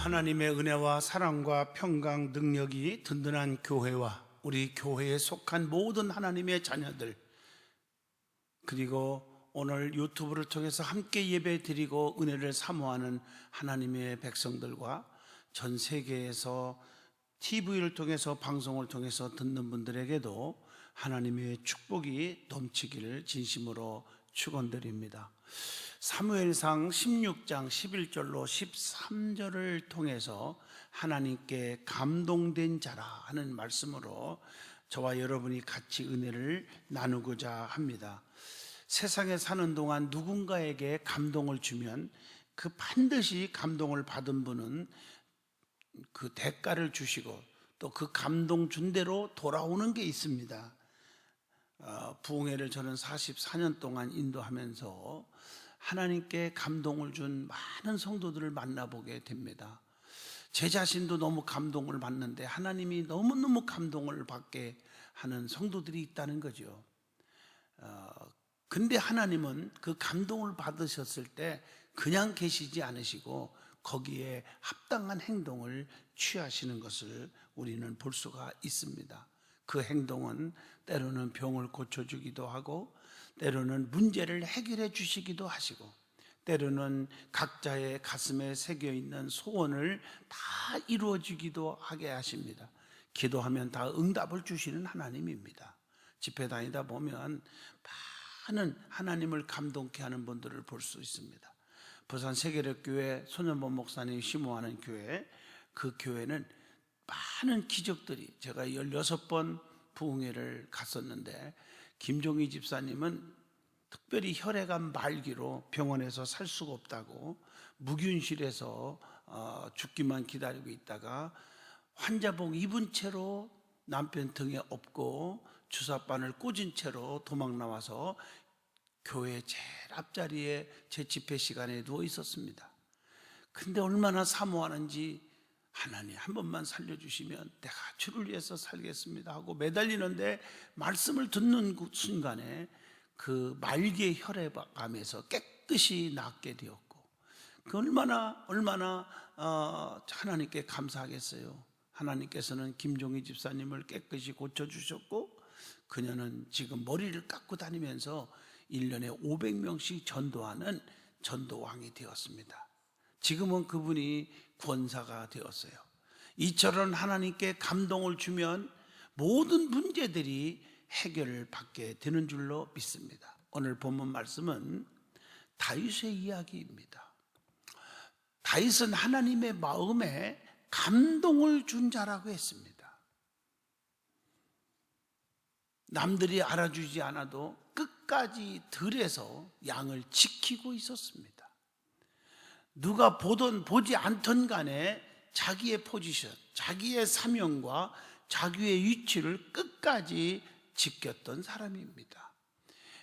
하나님의 은혜와 사랑과 평강 능력이 든든한 교회와 우리 교회에 속한 모든 하나님의 자녀들, 그리고 오늘 유튜브를 통해서 함께 예배 드리고 은혜를 사모하는 하나님의 백성들과 전 세계에서 TV를 통해서 방송을 통해서 듣는 분들에게도 하나님의 축복이 넘치기를 진심으로 축원드립니다. 사무엘상 16장 11절로 13절을 통해서 하나님께 감동된 자라 하는 말씀으로 저와 여러분이 같이 은혜를 나누고자 합니다. 세상에 사는 동안 누군가에게 감동을 주면 그 반드시 감동을 받은 분은 그 대가를 주시고 또 그 감동 준 대로 돌아오는 게 있습니다. 부흥회를 저는 44년 동안 인도하면서 하나님께 감동을 준 많은 성도들을 만나보게 됩니다. 제 자신도 너무 감동을 받는데 하나님이 너무너무 감동을 받게 하는 성도들이 있다는 거죠. 근데 하나님은 그 감동을 받으셨을 때 그냥 계시지 않으시고 거기에 합당한 행동을 취하시는 것을 우리는 볼 수가 있습니다. 그 행동은 때로는 병을 고쳐주기도 하고, 때로는 문제를 해결해 주시기도 하시고, 때로는 각자의 가슴에 새겨있는 소원을 다 이루어지기도 하게 하십니다. 기도하면 다 응답을 주시는 하나님입니다. 집회 다니다 보면 많은 하나님을 감동케 하는 분들을 볼 수 있습니다. 부산 세계력교회 손현범 목사님이 심호하는 교회, 그 교회는 많은 기적들이, 제가 16번 부흥회를 갔었는데 김종희 집사님은 특별히 혈액암 말기로 병원에서 살 수가 없다고 무균실에서 죽기만 기다리고 있다가 환자복 입은 채로 남편 등에 업고 주사바늘 꽂은 채로 도망 나와서 교회 제일 앞자리에 제 집회 시간에 누워 있었습니다. 근데 얼마나 사모하는지, 하나님 한 번만 살려주시면 내가 주를 위해서 살겠습니다 하고 매달리는데 말씀을 듣는 그 순간에 그 말기의 혈액암에서 깨끗이 낫게 되었고, 그 얼마나 하나님께 감사하겠어요. 하나님께서는 김종희 집사님을 깨끗이 고쳐주셨고, 그녀는 지금 머리를 깎고 다니면서 1년에 500명씩 전도하는 전도왕이 되었습니다. 지금은 그분이 권사가 되었어요. 이처럼 하나님께 감동을 주면 모든 문제들이 해결을 받게 되는 줄로 믿습니다. 오늘 본문 말씀은 다윗의 이야기입니다. 다윗은 하나님의 마음에 감동을 준 자라고 했습니다. 남들이 알아주지 않아도 끝까지 들에서 양을 지키고 있었습니다. 누가 보든 보지 않던 간에 자기의 포지션, 자기의 사명과 자기의 위치를 끝까지 지켰던 사람입니다.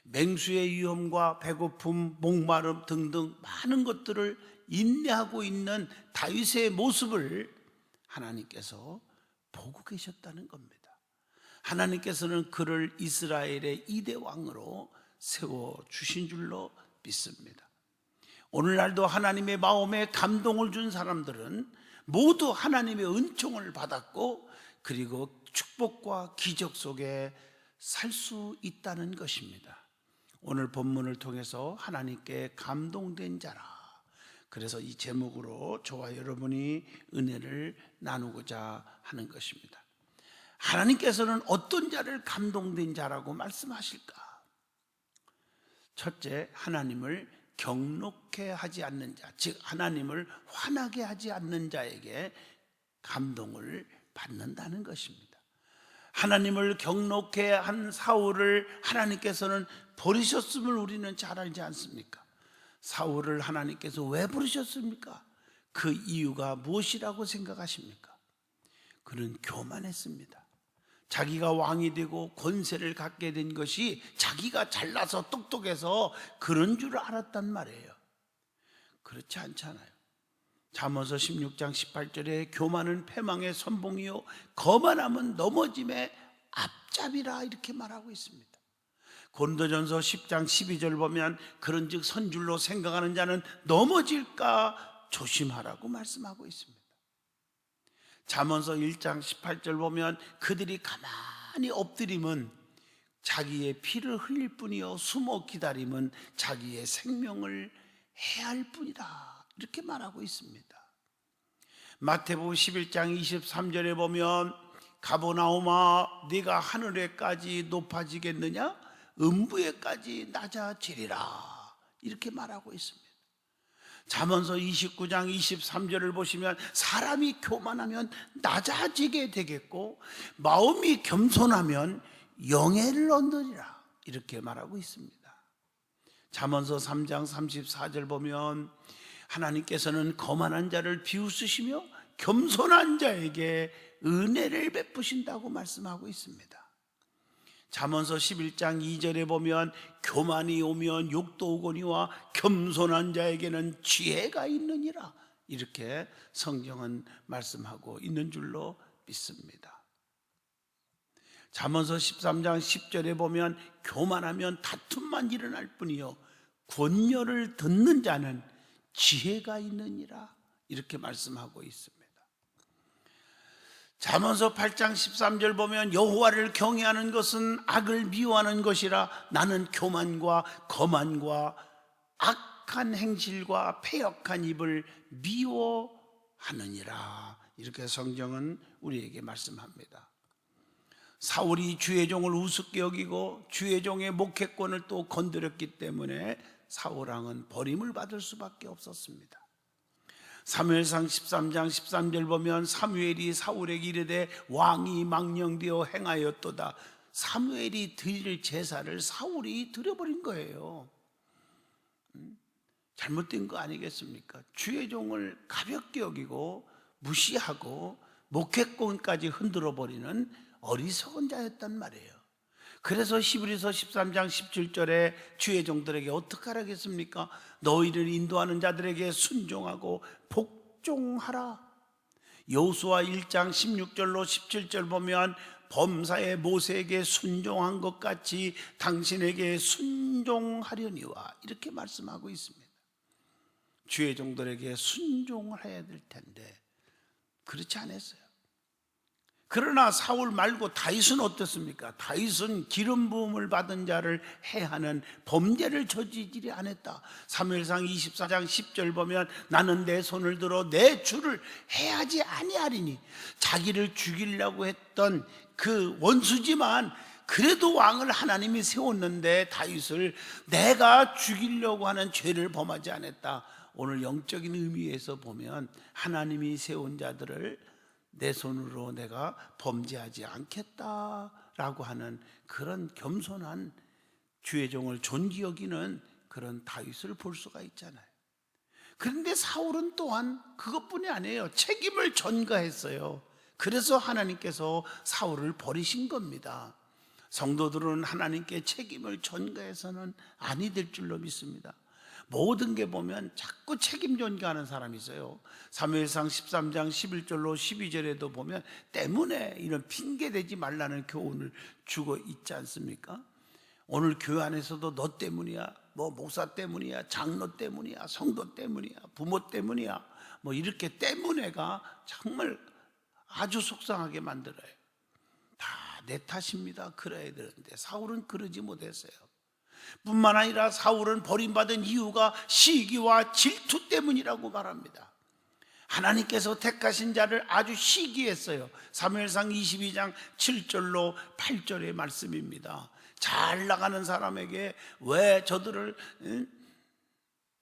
맹수의 위험과 배고픔, 목마름 등등 많은 것들을 인내하고 있는 다윗의 모습을 하나님께서 보고 계셨다는 겁니다. 하나님께서는 그를 이스라엘의 2대 왕으로 세워주신 줄로 믿습니다. 오늘날도 하나님의 마음에 감동을 준 사람들은 모두 하나님의 은총을 받았고, 그리고 축복과 기적 속에 살 수 있다는 것입니다. 오늘 본문을 통해서 하나님께 감동된 자라, 그래서 이 제목으로 저와 여러분이 은혜를 나누고자 하는 것입니다. 하나님께서는 어떤 자를 감동된 자라고 말씀하실까? 첫째, 하나님을 경록해 하지 않는 자, 즉 하나님을 화나게 하지 않는 자에게 감동을 받는다는 것입니다. 하나님을 경록해 한 사울을 하나님께서는 버리셨음을 우리는 잘 알지 않습니까? 사울을 하나님께서 왜 부르셨습니까? 그 이유가 무엇이라고 생각하십니까? 그는 교만했습니다. 자기가 왕이 되고 권세를 갖게 된 것이 자기가 잘나서 똑똑해서 그런 줄 알았단 말이에요. 그렇지 않잖아요. 잠언서 16장 18절에 교만은 패망의 선봉이요 거만함은 넘어짐의 앞잡이라 이렇게 말하고 있습니다. 고린도전서 10장 12절 보면 그런즉 선줄로 생각하는 자는 넘어질까 조심하라고 말씀하고 있습니다. 잠언서 1장 18절 보면 그들이 가만히 엎드림은 자기의 피를 흘릴 뿐이요 숨어 기다림은 자기의 생명을 해할 뿐이다, 이렇게 말하고 있습니다. 마태복음 11장 23절에 보면 가버나움아 네가 하늘에까지 높아지겠느냐 음부에까지 낮아지리라, 이렇게 말하고 있습니다. 잠언서 29장 23절을 보시면 사람이 교만하면 낮아지게 되겠고 마음이 겸손하면 영예를 얻으리라, 이렇게 말하고 있습니다. 잠언서 3장 34절 보면 하나님께서는 거만한 자를 비웃으시며 겸손한 자에게 은혜를 베푸신다고 말씀하고 있습니다. 잠언서 11장 2절에 보면 교만이 오면 욕도 오거니와 겸손한 자에게는 지혜가 있느니라, 이렇게 성경은 말씀하고 있는 줄로 믿습니다. 잠언서 13장 10절에 보면 교만하면 다툼만 일어날 뿐이요 권녀를 듣는 자는 지혜가 있느니라, 이렇게 말씀하고 있습니다. 잠언서 8장 13절 보면 여호와를 경외하는 것은 악을 미워하는 것이라 나는 교만과 거만과 악한 행실과 패역한 입을 미워하느니라, 이렇게 성경은 우리에게 말씀합니다. 사울이 주의 종을 우습게 여기고 주의 종의 목회권을 또 건드렸기 때문에 사울왕은 버림을 받을 수밖에 없었습니다. 사무엘상 13장 13절 보면 사무엘이 사울에게 이르되 왕이 망령되어 행하였도다. 사무엘이 드릴 제사를 사울이 드려버린 거예요. 잘못된 거 아니겠습니까? 주의 종을 가볍게 여기고 무시하고 목회권까지 흔들어버리는 어리석은 자였단 말이에요. 그래서 히브리서 13장 17절에 주의 종들에게 어떻게 하라겠습니까? 너희를 인도하는 자들에게 순종하고 복종하라. 여호수아 1장 16절로 17절 보면 범사의 모세에게 순종한 것 같이 당신에게 순종하려니와, 이렇게 말씀하고 있습니다. 주의 종들에게 순종을 해야 될 텐데 그렇지 않았어요. 그러나 사울 말고 다윗은 어떻습니까? 다윗은 기름 부음을 받은 자를 해하는 범죄를 저지르지 않았다. 사무엘상 24장 10절 보면 나는 내 손을 들어 내 주를 해하지 아니하리니, 자기를 죽이려고 했던 그 원수지만 그래도 왕을 하나님이 세웠는데 다윗을 내가 죽이려고 하는 죄를 범하지 않았다. 오늘 영적인 의미에서 보면 하나님이 세운 자들을 내 손으로 내가 범죄하지 않겠다라고 하는 그런 겸손한 주의 종을 존귀 여기는 그런 다윗을 볼 수가 있잖아요. 그런데 사울은 또한 그것뿐이 아니에요. 책임을 전가했어요. 그래서 하나님께서 사울을 버리신 겁니다. 성도들은 하나님께 책임을 전가해서는 아니 될 줄로 믿습니다. 모든 게 보면 자꾸 책임 전가하는 사람이 있어요. 사무엘상 13장 11절로 12절에도 보면 때문에 이런 핑계대지 말라는 교훈을 주고 있지 않습니까? 오늘 교회 안에서도 너 때문이야, 뭐 목사 때문이야, 장로 때문이야, 성도 때문이야, 부모 때문이야, 뭐 이렇게 때문에가 정말 아주 속상하게 만들어요. 다 내 탓입니다 그래야 되는데 사울은 그러지 못했어요. 뿐만 아니라 사울은 버림받은 이유가 시기와 질투 때문이라고 말합니다. 하나님께서 택하신 자를 아주 시기했어요. 사무엘상 22장 7절로 8절의 말씀입니다. 잘 나가는 사람에게 왜 저들을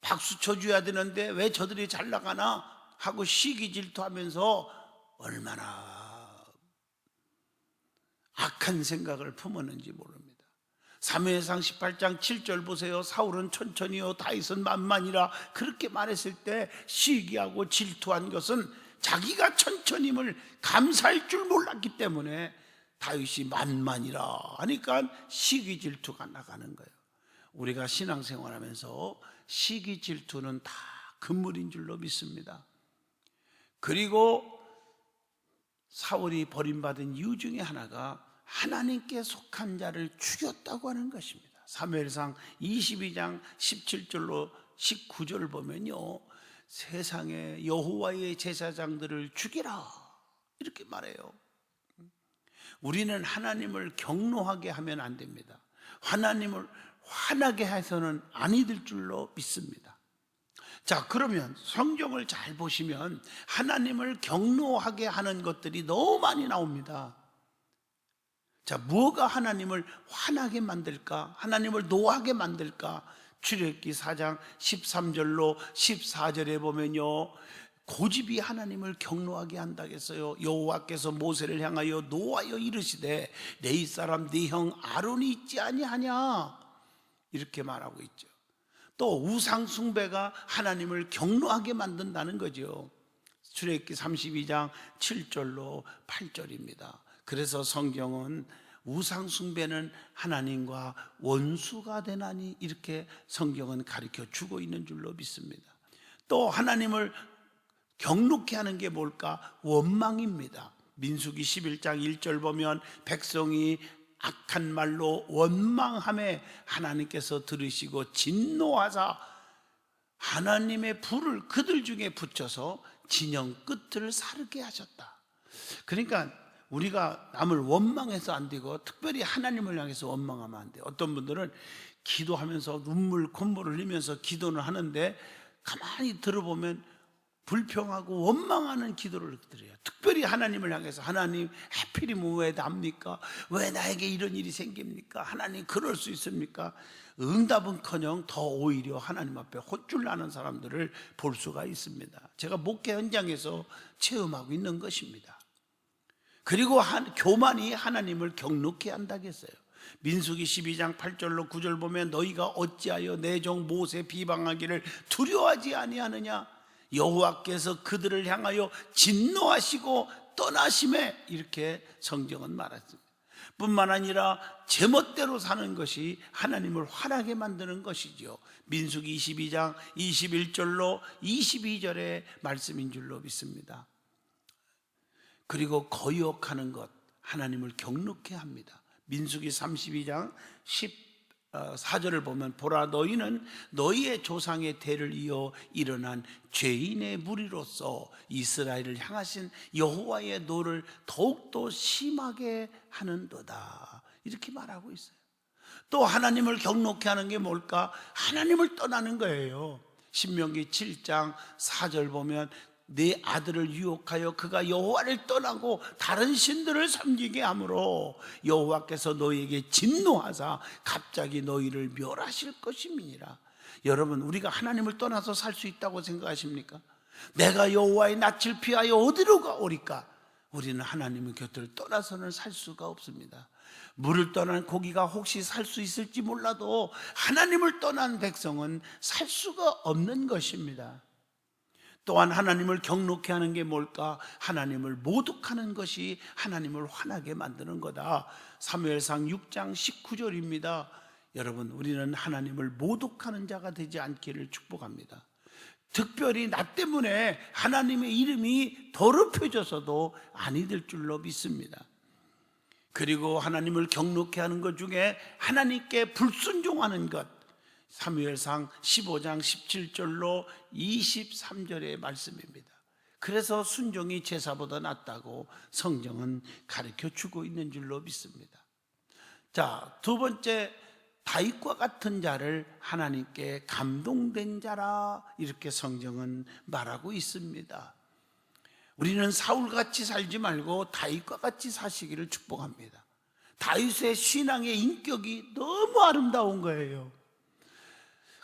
박수 쳐줘야 되는데 왜 저들이 잘 나가나 하고 시기 질투하면서 얼마나 악한 생각을 품었는지 모릅니다. 사무엘상 18장 7절 보세요. 사울은 천천히요 다윗은 만만이라 그렇게 말했을 때 시기하고 질투한 것은 자기가 천천힘을 감사할 줄 몰랐기 때문에 다윗이 만만이라 하니까 시기 질투가 나가는 거예요. 우리가 신앙생활하면서 시기 질투는 다 금물인 줄로 믿습니다. 그리고 사울이 버림받은 이유 중에 하나가 하나님께 속한 자를 죽였다고 하는 것입니다. 사무엘상 22장 17절로 19절을 보면요 세상에 여호와의 제사장들을 죽이라 이렇게 말해요. 우리는 하나님을 경노하게 하면 안 됩니다. 하나님을 화나게 해서는 아니 될 줄로 믿습니다. 자, 그러면 성경을 잘 보시면 하나님을 경노하게 하는 것들이 너무 많이 나옵니다. 자, 뭐가 하나님을 화나게 만들까? 하나님을 노하게 만들까? 출애굽기 4장 13절로 14절에 보면요, 고집이 하나님을 경노하게 한다겠어요. 여호와께서 모세를 향하여 노하여 이르시되 내 이사람 네 형 아론이 있지 아니하냐, 이렇게 말하고 있죠. 또 우상 숭배가 하나님을 경노하게 만든다는 거죠. 출애굽기 32장 7절로 8절입니다. 그래서 성경은 우상 숭배는 하나님과 원수가 되나니, 이렇게 성경은 가르쳐 주고 있는 줄로 믿습니다. 또 하나님을 경노케 하는 게 뭘까? 원망입니다. 민수기 11장 1절 보면 백성이 악한 말로 원망함에 하나님께서 들으시고 진노하사 하나님의 불을 그들 중에 붙여서 진영 끝을 사르게 하셨다. 그러니까 우리가 남을 원망해서 안 되고, 특별히 하나님을 향해서 원망하면 안 돼요. 어떤 분들은 기도하면서 콧물을 흘리면서 기도는 하는데 가만히 들어보면 불평하고 원망하는 기도를 드려요. 특별히 하나님을 향해서, 하나님 하필이면 왜 납니까? 왜 나에게 이런 일이 생깁니까? 하나님 그럴 수 있습니까? 응답은커녕 더 오히려 하나님 앞에 혼쭐 나는 사람들을 볼 수가 있습니다. 제가 목회 현장에서 체험하고 있는 것입니다. 그리고 교만이 하나님을 경노케 한다겠어요. 민수기 12장 8절로 9절 보면 너희가 어찌하여 내 종 모세 비방하기를 두려워하지 아니하느냐, 여호와께서 그들을 향하여 진노하시고 떠나심에, 이렇게 성경은 말했습니다. 뿐만 아니라 제멋대로 사는 것이 하나님을 화나게 만드는 것이죠. 민수기 22장 21절로 22절의 말씀인 줄로 믿습니다. 그리고 거역하는 것, 하나님을 경노케 합니다. 민수기 32장 14절을 보면 보라, 너희는 너희의 조상의 대를 이어 일어난 죄인의 무리로서 이스라엘을 향하신 여호와의 노를 더욱더 심하게 하는도다, 이렇게 말하고 있어요. 또 하나님을 경노케 하는 게 뭘까? 하나님을 떠나는 거예요. 신명기 7장 4절 보면 네 아들을 유혹하여 그가 여호와를 떠나고 다른 신들을 섬기게 하므로 여호와께서 너희에게 진노하사 갑자기 너희를 멸하실 것임이니라. 여러분, 우리가 하나님을 떠나서 살 수 있다고 생각하십니까? 내가 여호와의 낯을 피하여 어디로 가오리까? 우리는 하나님의 곁을 떠나서는 살 수가 없습니다. 물을 떠난 고기가 혹시 살 수 있을지 몰라도 하나님을 떠난 백성은 살 수가 없는 것입니다. 또한 하나님을 경노케 하는 게 뭘까? 하나님을 모독하는 것이 하나님을 화나게 만드는 거다. 사무엘상 6장 19절입니다. 여러분, 우리는 하나님을 모독하는 자가 되지 않기를 축복합니다. 특별히 나 때문에 하나님의 이름이 더럽혀져서도 아니 될 줄로 믿습니다. 그리고 하나님을 경노케 하는 것 중에 하나님께 불순종하는 것, 사무엘상 15장 17절로 23절의 말씀입니다. 그래서 순종이 제사보다 낫다고 성경은 가르쳐 주고 있는 줄로 믿습니다. 자, 두 번째, 다윗과 같은 자를 하나님께 감동된 자라, 이렇게 성경은 말하고 있습니다. 우리는 사울같이 살지 말고 다윗과 같이 사시기를 축복합니다. 다윗의 신앙의 인격이 너무 아름다운 거예요.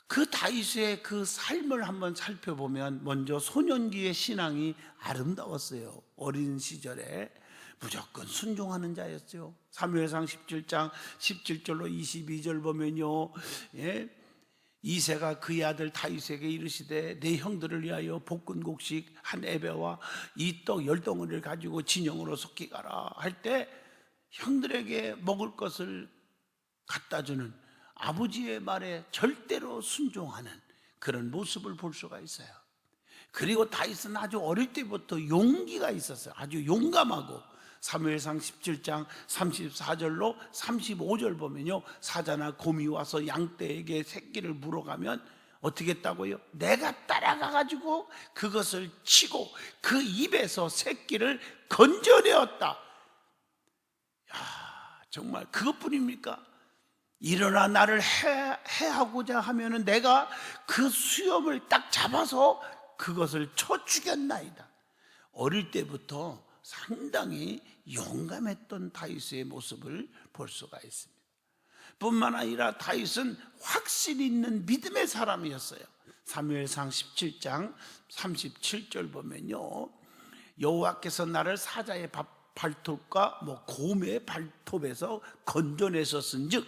그 다윗의 그 삶을 한번 살펴보면 먼저 소년기의 신앙이 아름다웠어요. 어린 시절에 무조건 순종하는 자였죠. 사무엘상 17장 17절로 22절 보면요, 이새가 그의 아들 다윗에게 이르시되 내 형들을 위하여 볶은곡식 한 에베와 이 떡 10덩어리를 가지고 진영으로 속히 가라 할 때 형들에게 먹을 것을 갖다 주는 아버지의 말에 절대로 순종하는 그런 모습을 볼 수가 있어요. 그리고 다윗은 아주 어릴 때부터 용기가 있었어요. 아주 용감하고, 사무엘상 17장 34절로 35절 보면요, 사자나 곰이 와서 양떼에게 새끼를 물어가면 어떻게 했다고요? 내가 따라가 가지고 그것을 치고 그 입에서 새끼를 건져내었다. 정말 그것뿐입니까? 일어나 나를 해하고자 하면은 내가 그 수염을 딱 잡아서 그것을 쳐 죽였나이다. 어릴 때부터 상당히 용감했던 다윗의 모습을 볼 수가 있습니다. 뿐만 아니라 다윗은 확신 있는 믿음의 사람이었어요. 사무엘상 17장 37절 보면요, 여호와께서 나를 사자의 발톱과 곰의 발톱에서 건져내셨은즉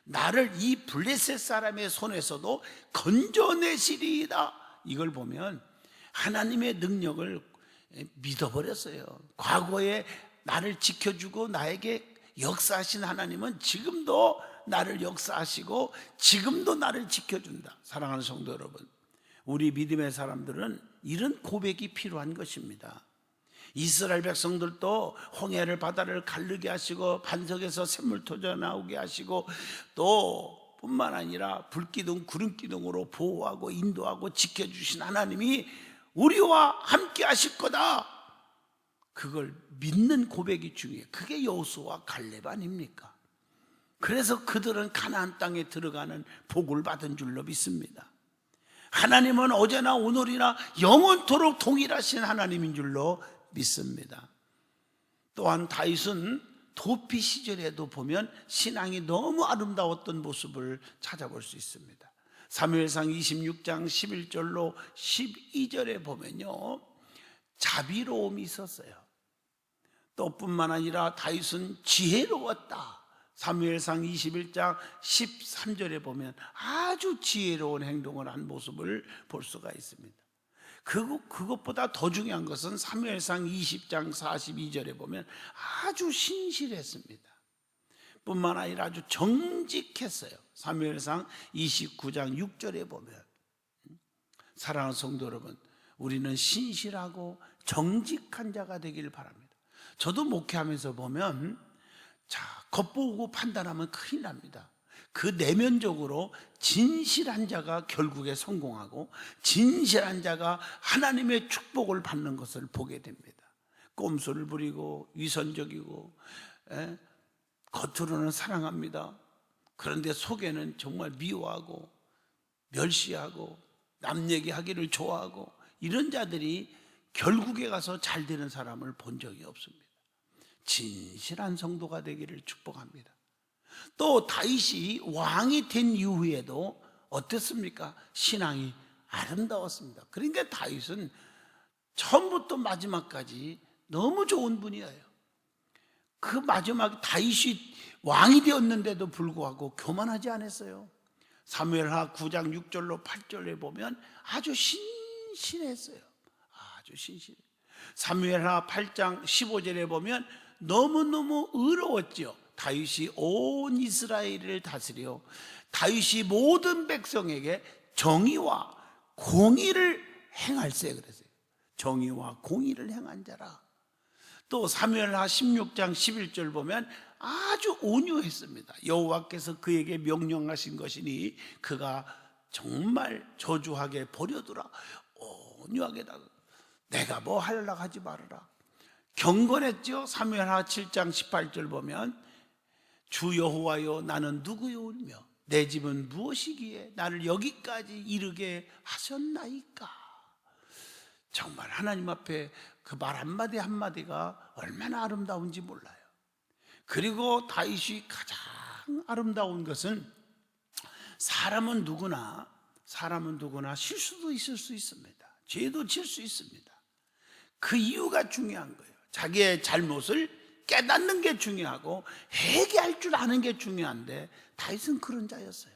나를 이 블레셋 사람의 손에서도 건져내시리이다. 이걸 보면 하나님의 능력을 믿어버렸어요. 과거에 나를 지켜주고 나에게 역사하신 하나님은 지금도 나를 역사하시고 지금도 나를 지켜준다. 사랑하는 성도 여러분, 우리 믿음의 사람들은 이런 고백이 필요한 것입니다. 이스라엘 백성들도 홍해를 바다를 가르게 하시고 반석에서 샘물 터져 나오게 하시고 또 뿐만 아니라 불기둥 구름기둥으로 보호하고 인도하고 지켜주신 하나님이 우리와 함께 하실 거다. 그걸 믿는 고백이 중요해요. 그게 여호수아와 갈렙 아닙니까? 그래서 그들은 가나안 땅에 들어가는 복을 받은 줄로 믿습니다. 하나님은 어제나 오늘이나 영원토록 동일하신 하나님인 줄로 믿습니다. 또한 다윗은 도피 시절에도 보면 신앙이 너무 아름다웠던 모습을 찾아볼 수 있습니다. 사무엘상 26장 11절로 12절에 보면요, 자비로움이 있었어요. 또 뿐만 아니라 다윗은 지혜로웠다. 사무엘상 21장 13절에 보면 아주 지혜로운 행동을 한 모습을 볼 수가 있습니다. 그것보다 더 중요한 것은 사무엘상 20장 42절에 보면 아주 신실했습니다. 뿐만 아니라 아주 정직했어요. 사무엘상 29장 6절에 보면, 사랑하는 성도 여러분, 우리는 신실하고 정직한 자가 되길 바랍니다. 저도 목회하면서 보면 겉보고 판단하면 큰일 납니다. 그 내면적으로 진실한 자가 결국에 성공하고 진실한 자가 하나님의 축복을 받는 것을 보게 됩니다. 꼼수를 부리고 위선적이고 겉으로는 사랑합니다. 그런데 속에는 정말 미워하고 멸시하고 남 얘기하기를 좋아하고 이런 자들이 결국에 가서 잘 되는 사람을 본 적이 없습니다. 진실한 성도가 되기를 축복합니다. 또 다윗이 왕이 된 이후에도 어땠습니까? 신앙이 아름다웠습니다. 그러니까 다윗은 처음부터 마지막까지 너무 좋은 분이에요. 그 마지막 다윗이 왕이 되었는데도 불구하고 교만하지 않았어요. 사무엘하 9장 6절로 8절에 보면 아주 신실했어요. 아주 신실해. 사무엘하 8장 15절에 보면 너무너무 의로웠죠. 다윗이 온 이스라엘을 다스려 다윗이 모든 백성에게 정의와 공의를 행할세 그랬어요. 정의와 공의를 행한 자라. 또 사무엘하 16장 11절 보면 아주 온유했습니다. 여호와께서 그에게 명령하신 것이니 그가 정말 저주하게 버려두라. 온유하게 내가 뭐 하려고 하지 말아라. 경건했죠. 사무엘하 7장 18절 보면 주 여호와여 나는 누구요며 내 집은 무엇이기에 나를 여기까지 이르게 하셨나이까. 정말 하나님 앞에 그 말 한마디 한마디가 얼마나 아름다운지 몰라요. 그리고 다윗이 가장 아름다운 것은 사람은 누구나 실수도 있을 수 있습니다. 죄도 질 수 있습니다. 그 이유가 중요한 거예요. 자기의 잘못을 깨닫는 게 중요하고 회개할 줄 아는 게 중요한데 다윗은 그런 자였어요.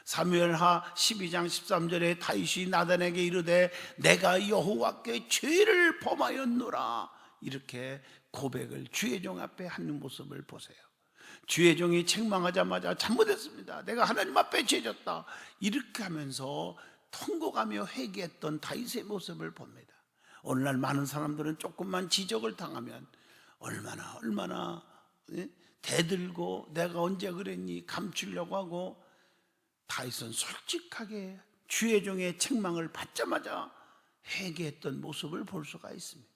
사무엘하 12장 13절에 다윗이 나단에게 이르되 내가 여호와께 죄를 범하였노라. 이렇게 고백을 주의 종 앞에 하는 모습을 보세요. 주의 종이 책망하자마자 잘못했습니다. 내가 하나님 앞에 죄졌다. 이렇게 하면서 통곡하며 회개했던 다윗의 모습을 봅니다. 오늘날 많은 사람들은 조금만 지적을 당하면 얼마나 대들고 내가 언제 그랬니 감추려고 하고, 다윗은 솔직하게 주의 종의 책망을 받자마자 회개했던 모습을 볼 수가 있습니다.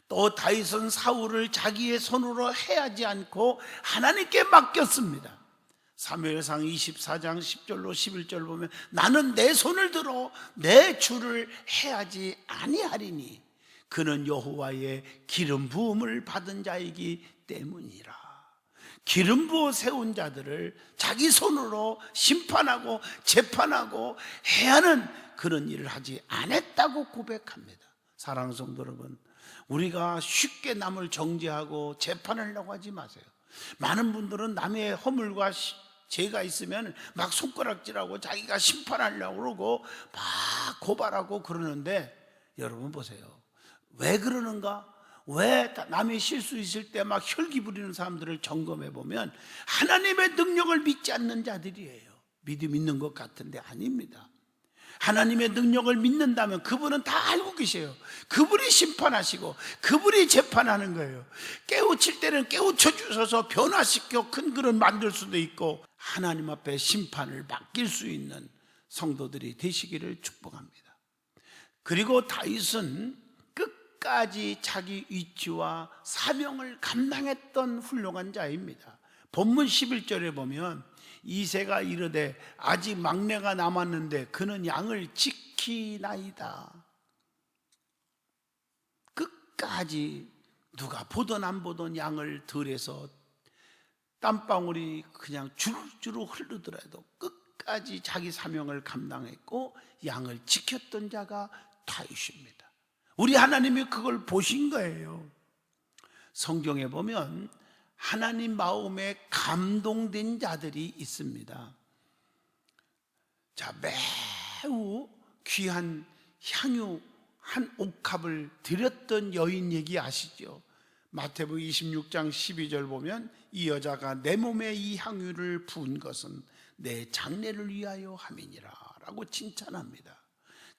또 다윗은 사울을 자기의 손으로 해하지 않고 하나님께 맡겼습니다. 사무엘상 24장 10절로 11절 보면 나는 내 손을 들어 내 주를 해하지 아니하리니 그는 여호와의 기름 부음을 받은 자이기 때문이라. 기름 부어 세운 자들을 자기 손으로 심판하고 재판하고 해하는 그런 일을 하지 않았다고 고백합니다. 사랑하는 성도 여러분, 우리가 쉽게 남을 정죄하고 재판하려고 하지 마세요. 많은 분들은 남의 허물과 죄가 있으면 막 손가락질하고 자기가 심판하려고 그러고 막 고발하고 그러는데, 여러분 보세요. 왜 그러는가? 왜 남의 실수 있을 때 막 혈기 부리는 사람들을 점검해 보면 하나님의 능력을 믿지 않는 자들이에요. 믿음 있는 것 같은데 아닙니다. 하나님의 능력을 믿는다면 그분은 다 알고 계세요. 그분이 심판하시고 그분이 재판하는 거예요. 깨우칠 때는 깨우쳐 주셔서 변화시켜 큰 그릇 만들 수도 있고 하나님 앞에 심판을 맡길 수 있는 성도들이 되시기를 축복합니다. 그리고 다윗은 끝까지 자기 위치와 사명을 감당했던 훌륭한 자입니다. 본문 11절에 보면 이새가 이르되 아직 막내가 남았는데 그는 양을 지키나이다. 끝까지 누가 보던 안 보던 양을 들에서 땀방울이 그냥 주르주르 흐르더라도 끝까지 자기 사명을 감당했고 양을 지켰던 자가 다윗입니다. 우리 하나님이 그걸 보신 거예요. 성경에 보면 하나님 마음에 감동된 자들이 있습니다. 자, 매우 귀한 향유 한 옥합을 드렸던 여인 얘기 아시죠? 마태복음 26장 12절 보면 이 여자가 내 몸에 이 향유를 부은 것은 내 장례를 위하여 함이니라 라고 칭찬합니다.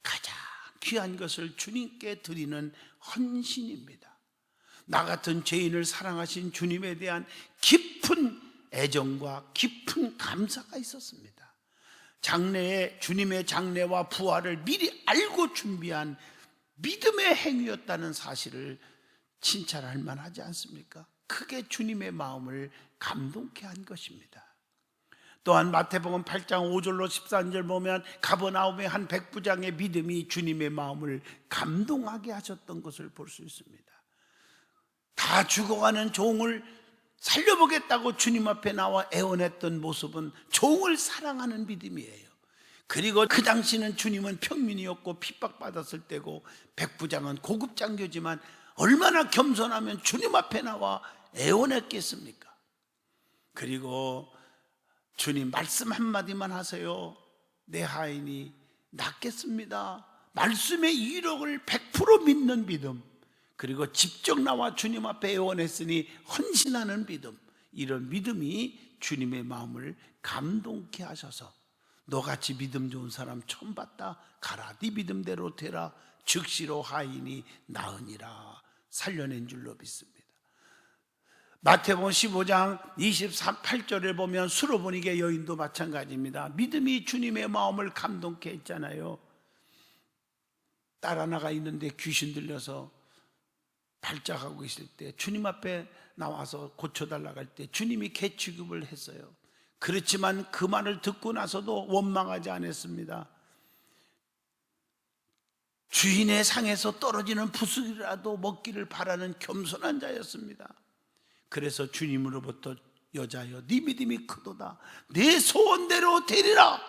가장 귀한 것을 주님께 드리는 헌신입니다. 나 같은 죄인을 사랑하신 주님에 대한 깊은 애정과 깊은 감사가 있었습니다. 장래에 주님의 장래와 부활을 미리 알고 준비한 믿음의 행위였다는 사실을 칭찬할 만하지 않습니까? 크게 주님의 마음을 감동케 한 것입니다. 또한 마태복음 8장 5절로 13절 보면 가버나움의 한 백부장의 믿음이 주님의 마음을 감동하게 하셨던 것을 볼 수 있습니다. 다 죽어가는 종을 살려보겠다고 주님 앞에 나와 애원했던 모습은 종을 사랑하는 믿음이에요. 그리고 그 당시는 주님은 평민이었고 핍박받았을 때고 백부장은 고급 장교지만 얼마나 겸손하면 주님 앞에 나와 애원했겠습니까? 그리고 주님 말씀 한마디만 하세요. 내 하인이 낫겠습니다. 말씀의 이력을 100% 믿는 믿음, 그리고 직접 나와 주님 앞에 애원했으니 헌신하는 믿음, 이런 믿음이 주님의 마음을 감동케 하셔서 너같이 믿음 좋은 사람 처음 봤다. 가라 네 믿음대로 되라. 즉시로 하인이 나으니라. 살려낸 줄로 믿습니다. 마태복음 15장 28절에 보면 수로보니게 여인도 마찬가지입니다. 믿음이 주님의 마음을 감동케 했잖아요. 딸 하나가 있는데 귀신 들려서 발작하고 있을 때 주님 앞에 나와서 고쳐달라고 할 때 주님이 개 취급을 했어요. 그렇지만 그 말을 듣고 나서도 원망하지 않았습니다. 주인의 상에서 떨어지는 부스라도 먹기를 바라는 겸손한 자였습니다. 그래서 주님으로부터 여자여 네 믿음이 크도다. 네 소원대로 되리라.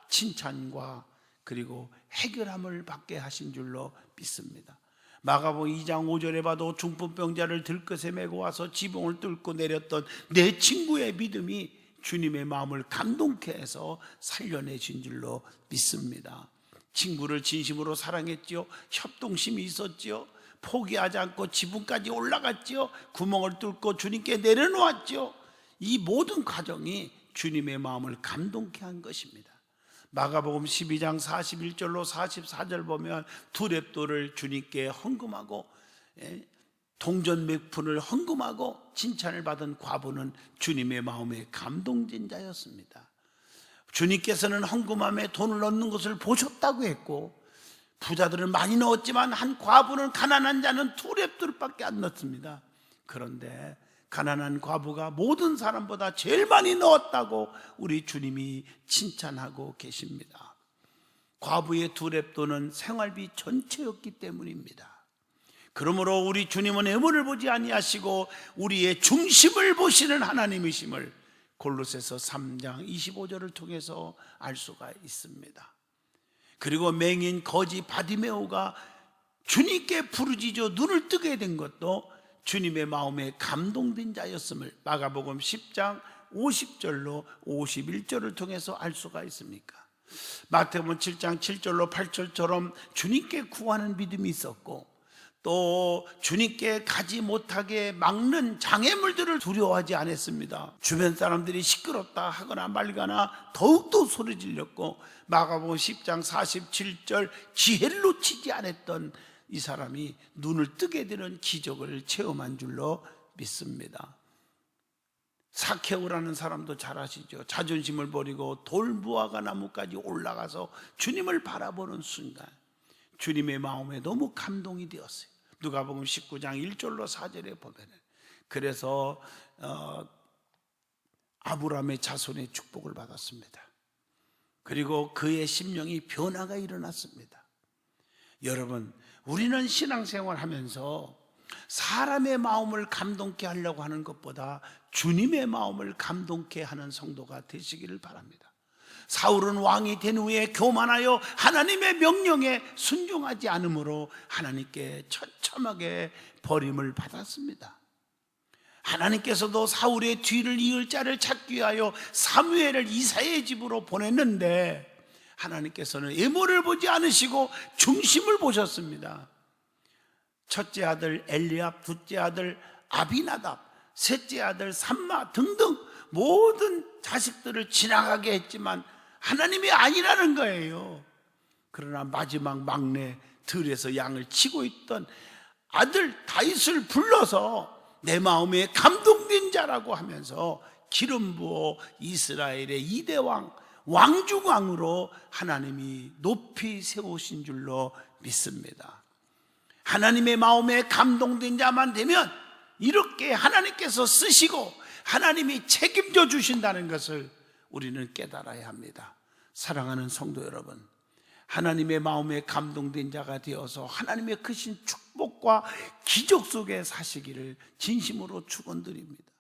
칭찬과 그리고 해결함을 받게 하신 줄로 믿습니다. 마가복음 2장 5절에 봐도 중풍병자를 들것에 메고 와서 지붕을 뚫고 내렸던 내 친구의 믿음이 주님의 마음을 감동케 해서 살려내신 줄로 믿습니다. 친구를 진심으로 사랑했지요. 협동심이 있었지요. 포기하지 않고 지붕까지 올라갔지요. 구멍을 뚫고 주님께 내려놓았지요. 이 모든 과정이 주님의 마음을 감동케 한 것입니다. 마가복음 12장 41절로 44절 보면 두렙돌을 주님께 헌금하고 동전 몇 푼을 헌금하고 칭찬을 받은 과부는 주님의 마음에 감동된 자였습니다. 주님께서는 헌금함에 돈을 넣는 것을 보셨다고 했고, 부자들은 많이 넣었지만 한 과부는 가난한 자는 2렙돌밖에 안 넣습니다. 그런데 가난한 과부가 모든 사람보다 제일 많이 넣었다고 우리 주님이 칭찬하고 계십니다. 과부의 2렙돈은 생활비 전체였기 때문입니다. 그러므로 우리 주님은 애물을 보지 아니하시고 우리의 중심을 보시는 하나님이심을 골로새서 3장 25절을 통해서 알 수가 있습니다. 그리고 맹인 거지 바디메오가 주님께 부르짖어 눈을 뜨게 된 것도 주님의 마음에 감동된 자였음을 마가복음 10장 50절로 51절을 통해서 알 수가 있습니까? 마태복음 7장 7절로 8절처럼 주님께 구하는 믿음이 있었고, 또 주님께 가지 못하게 막는 장애물들을 두려워하지 않았습니다. 주변 사람들이 시끄럽다 하거나 말거나 더욱더 소리 질렀고, 마가복음 10장 47절 지혜를 놓치지 않았던 이 사람이 눈을 뜨게 되는 기적을 체험한 줄로 믿습니다. 사케오라는 사람도 잘 아시죠? 자존심을 버리고 돌무화과 나무까지 올라가서 주님을 바라보는 순간 주님의 마음에 너무 감동이 되었어요. 누가복음 19장 1절로 4절에 보면, 그래서 아브라함의 자손의 축복을 받았습니다. 그리고 그의 심령이 변화가 일어났습니다. 여러분, 우리는 신앙생활 하면서 사람의 마음을 감동케 하려고 하는 것보다 주님의 마음을 감동케 하는 성도가 되시기를 바랍니다. 사울은 왕이 된 후에 교만하여 하나님의 명령에 순종하지 않으므로 하나님께 처참하게 버림을 받았습니다. 하나님께서도 사울의 뒤를 이을 자를 찾기 위하여 사무엘을 이사야의 집으로 보냈는데 하나님께서는 애모를 보지 않으시고 중심을 보셨습니다. 첫째 아들 엘리압, 둘째 아들 아비나답, 셋째 아들 삼마 등등 모든 자식들을 지나가게 했지만 하나님이 아니라는 거예요. 그러나 마지막 막내 들에서 양을 치고 있던 아들 다윗을 불러서 내 마음에 감동된 자라고 하면서 기름 부어 이스라엘의 2대 왕, 왕중왕으로 하나님이 높이 세우신 줄로 믿습니다. 하나님의 마음에 감동된 자만 되면 이렇게 하나님께서 쓰시고 하나님이 책임져 주신다는 것을 우리는 깨달아야 합니다. 사랑하는 성도 여러분, 하나님의 마음에 감동된 자가 되어서 하나님의 크신 축복과 기적 속에 사시기를 진심으로 축원드립니다.